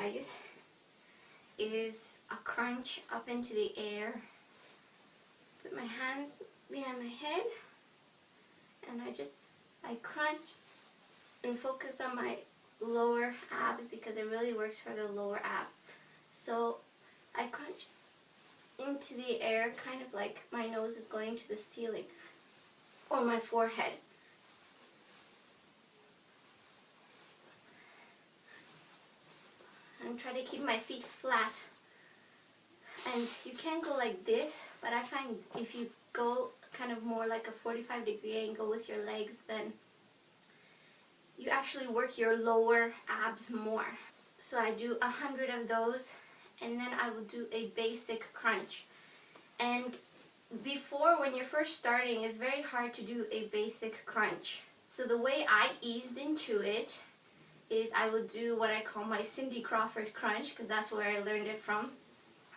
exercise is a crunch up into the air. Put my hands behind my head and I crunch and focus on my lower abs because it really works for the lower abs. So I crunch into the air kind of like my nose is going to the ceiling or my forehead. And try to keep my feet flat. And you can go like this, but I find if you go kind of more like a 45-degree angle with your legs, then you actually work your lower abs more. So I do 100 of those, and then I will do a basic crunch. And before, when you're first starting, it's very hard to do a basic crunch. So the way I eased into it is I will do what I call my Cindy Crawford crunch, because that's where I learned it from.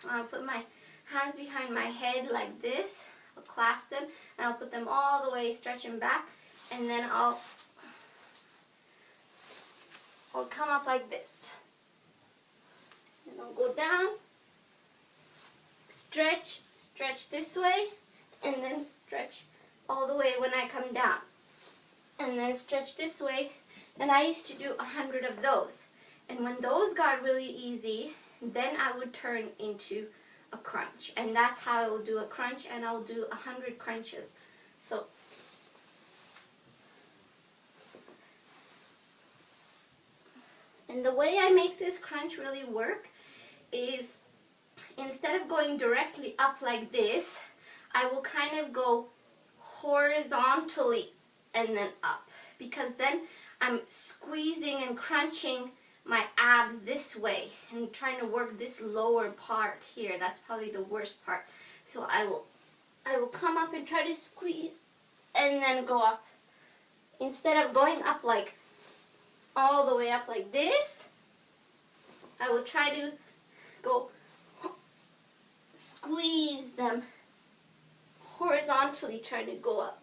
I'll put my hands behind my head like this, I'll clasp them, and I'll put them all the way, stretching back, and then I'll come up like this. And I'll go down, stretch this way, and then stretch all the way when I come down. And then stretch this way. And I used to do 100 of those. And when those got really easy, then I would turn into a crunch. And that's how I will do a crunch, and I'll do 100 crunches. So and the way I make this crunch really work is instead of going directly up like this, I will kind of go horizontally and then up, because then I'm squeezing and crunching my abs this way and trying to work this lower part here. That's probably the worst part. So I will come up and try to squeeze and then go up. Instead of going up like all the way up like this, I will try to go squeeze them horizontally, trying to go up,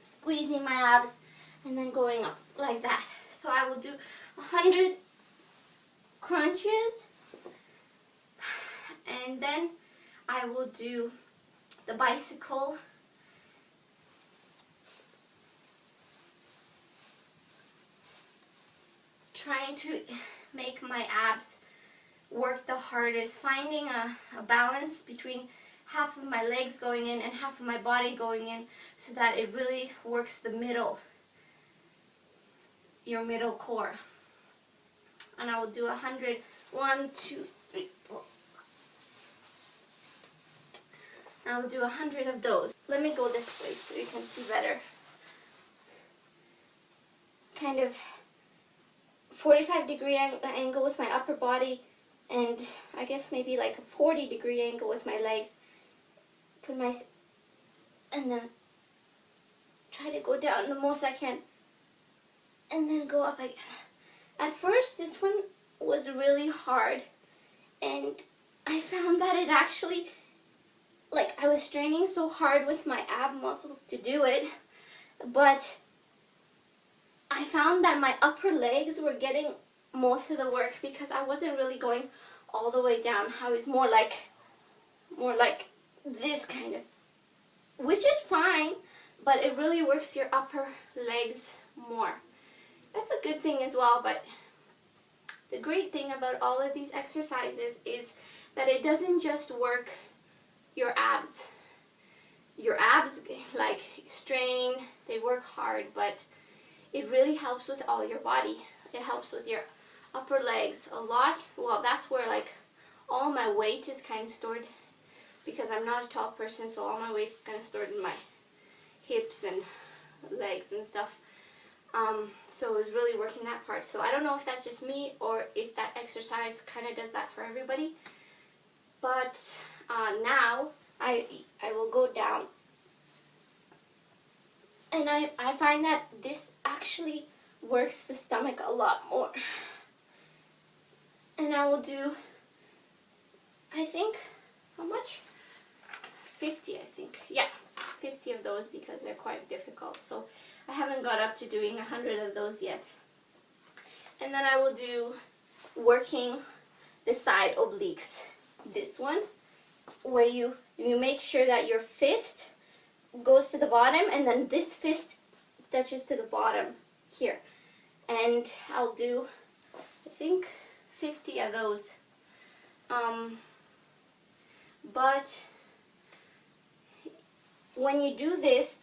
squeezing my abs and then going up like that. So I will do 100 crunches, and then I will do the bicycle, trying to make my abs work the hardest, finding a balance between half of my legs going in and half of my body going in, so that it really works the middle, your middle core. And I will do 100. 1, 2, 3, 4. I will do 100 of those. Let me go this way so you can see better. Kind of 45-degree angle with my upper body, and I guess maybe like a 40-degree angle with my legs. And then try to go down the most I can, and then go up again. At first, this one was really hard, and I found that it actually, like, I was straining so hard with my ab muscles to do it, but I found that my upper legs were getting most of the work because I wasn't really going all the way down. I was more like this kind of, which is fine, but it really works your upper legs more. That's a good thing as well, but the great thing about all of these exercises is that it doesn't just work your abs. Your abs, like, strain, they work hard, but it really helps with all your body. It helps with your upper legs a lot. Well, that's where, like, all my weight is kind of stored, because I'm not a tall person, so all my weight is kind of stored in my hips and legs and stuff. So it was really working that part. So I don't know if that's just me or if that exercise kind of does that for everybody. But now I will go down. And I find that this actually works the stomach a lot more. And I will do, I think, how much? 50, I think. Yeah, 50 of those, because they're quite difficult. So I haven't got up to doing 100 of those yet. And then I will do working the side obliques. This one, where you make sure that your fist goes to the bottom, and then this fist touches to the bottom here. And I'll do, I think, 50 of those. But when you do this,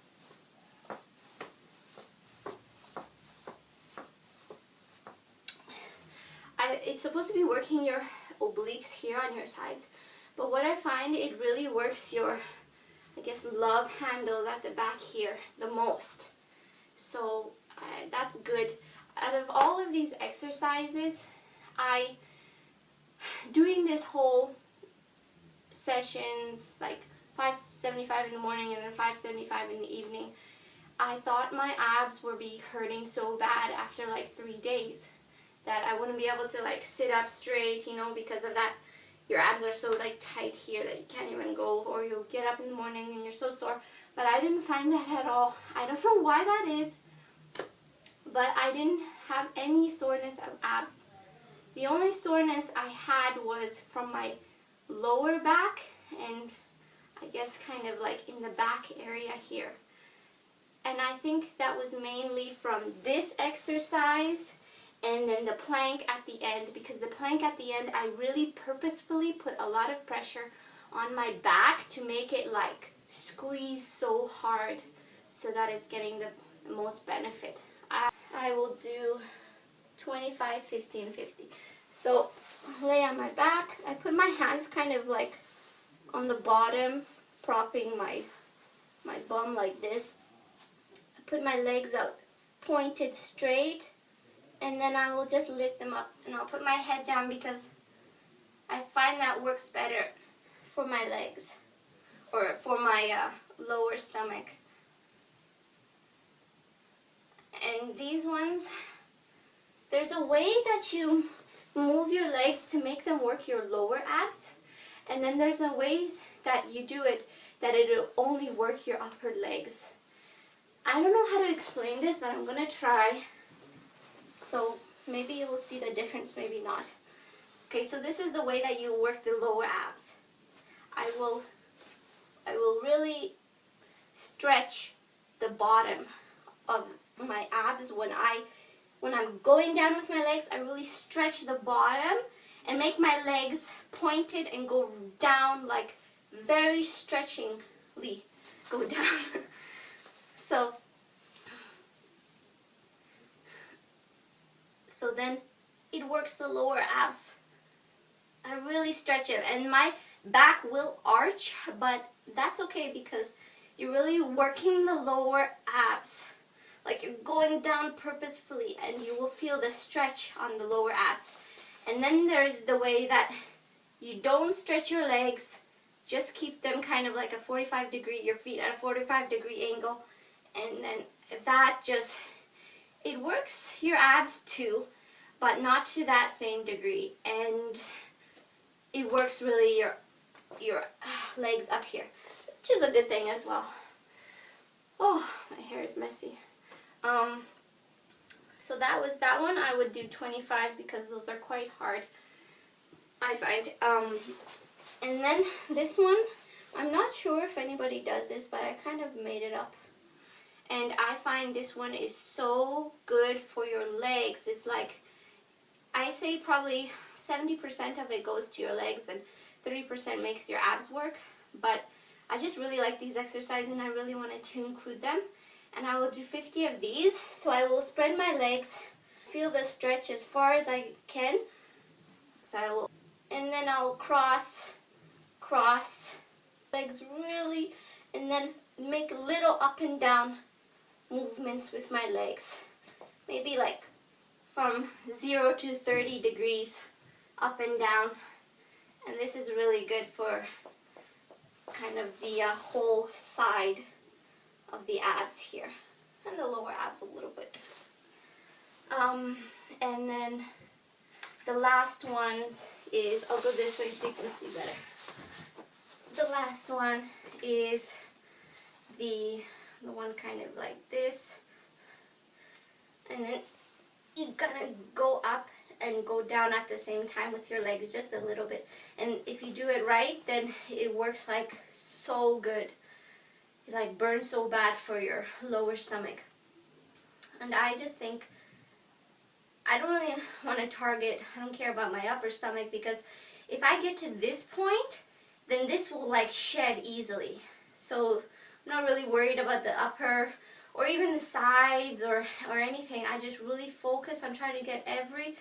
it's supposed to be working your obliques here on your sides, but what I find, it really works your, I guess, love handles at the back here the most. So that's good. Out of all of these exercises, doing this whole sessions, like 575 in the morning and then 575 in the evening, I thought my abs would be hurting so bad after like 3 days that I wouldn't be able to like sit up straight, you know, because of that. Your abs are so like tight here that you can't even go, or you'll get up in the morning and you're so sore. But I didn't find that at all. I don't know why that is, but I didn't have any soreness of abs. The only soreness I had was from my lower back, and I guess kind of like in the back area here. And I think that was mainly from this exercise and then the plank at the end, because the plank at the end, I really purposefully put a lot of pressure on my back to make it like squeeze so hard so that it's getting the most benefit. I will do 25, 50, and 50. So lay on my back. I put my hands kind of like on the bottom, propping my bum like this. I put my legs out pointed straight, and then I will just lift them up, and I'll put my head down because I find that works better for my legs, or for my lower stomach. And these ones, there's a way that you move your legs to make them work your lower abs, and then there's a way that you do it that it'll only work your upper legs. I don't know how to explain this, but I'm gonna try. So maybe you will see the difference, maybe not. Okay, so this is the way that you work the lower abs. I will really stretch the bottom of my abs when I'm going down with my legs. I really stretch the bottom and make my legs pointed and go down, like very stretchingly go down. So then it works the lower abs. I really stretch it, and my back will arch, but that's okay because you're really working the lower abs. Like you're going down purposefully, and you will feel the stretch on the lower abs. And then there's the way that you don't stretch your legs, just keep them kind of like a 45-degree, your feet at a 45-degree angle, and then that just, it works your abs too, but not to that same degree, and it works really your legs up here, which is a good thing as well. Oh, my hair is messy. So that was that one. I would do 25 because those are quite hard, I find. And then this one, I'm not sure if anybody does this, but I kind of made it up. And I find this one is so good for your legs. It's like, I say probably 70% of it goes to your legs and 30% makes your abs work. But I just really like these exercises, and I really wanted to include them. And I will do 50 of these. So I will spread my legs, feel the stretch as far as I can. So I will, and then I'll cross legs really, and then make little up and down movements with my legs. Maybe like from 0 to 30 degrees up and down. And this is really good for kind of the whole side of the abs here, and the lower abs a little bit. And then the last ones is, I'll go this way so you can see better. The last one is the one kind of like this, and then you gotta go up and go down at the same time with your legs, just a little bit. And if you do it right, then it works like so good. It like burns so bad for your lower stomach. And I just think, I don't really want to target, I don't care about my upper stomach, because if I get to this point, then this will like shed easily. So I'm not really worried about the upper or even the sides or anything. I just really focus on trying to get every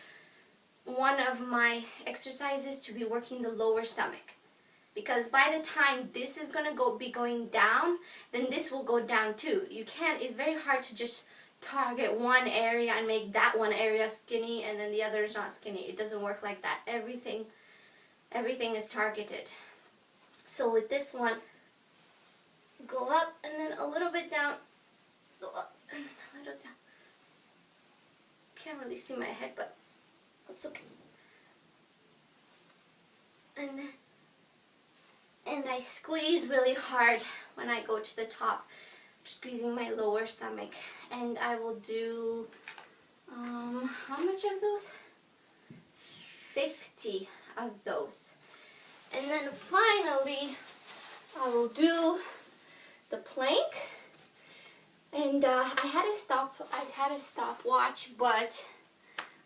one of my exercises to be working the lower stomach. Because by the time this is going to be going down, then this will go down too. You can't, it's very hard to just target one area and make that one area skinny and then the other is not skinny. It doesn't work like that. Everything is targeted. So with this one, go up and then a little bit down, go up and then a little down. Can't really see my head, but that's okay. And I squeeze really hard when I go to the top, squeezing my lower stomach. And I will do, how much of those? 50 of those. And then finally, I will do the plank. And I had a stopwatch, but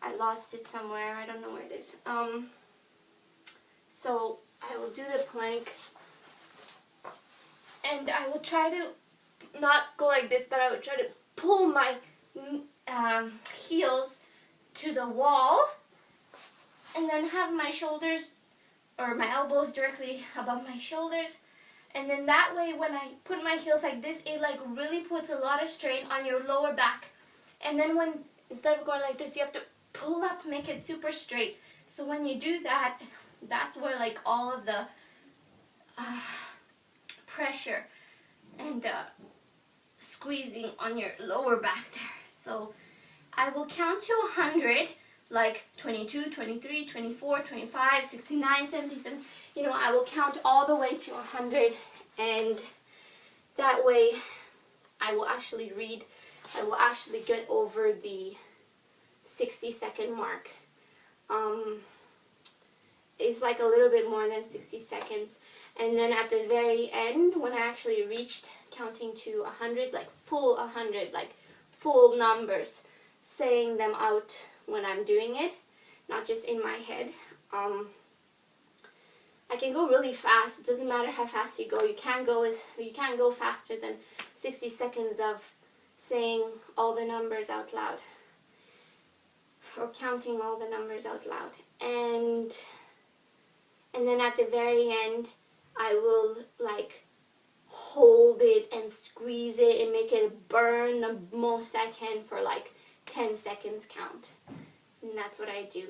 I lost it somewhere. I don't know where it is. So I will do the plank, and I will try to not go like this, but I will try to pull my heels to the wall, and then have my shoulders or my elbows directly above my shoulders. And then that way, when I put my heels like this, it like really puts a lot of strain on your lower back. And then when, instead of going like this, you have to pull up, make it super straight. So when you do that, that's where like all of the pressure and squeezing on your lower back there. So I will count to 100, like 22, 23, 24, 25, 69, 77. You know, I will count all the way to 100, and that way I will actually get over the 60-second mark. It's like a little bit more than 60 seconds. And then at the very end, when I actually reached counting to 100, like full 100, like full numbers, saying them out when I'm doing it, not just in my head. I can go really fast. It doesn't matter how fast you go. You can't go faster than 60 seconds of saying all the numbers out loud, or counting all the numbers out loud. And then at the very end, I will like hold it and squeeze it and make it burn the most I can for like 10 seconds count. And that's what I do.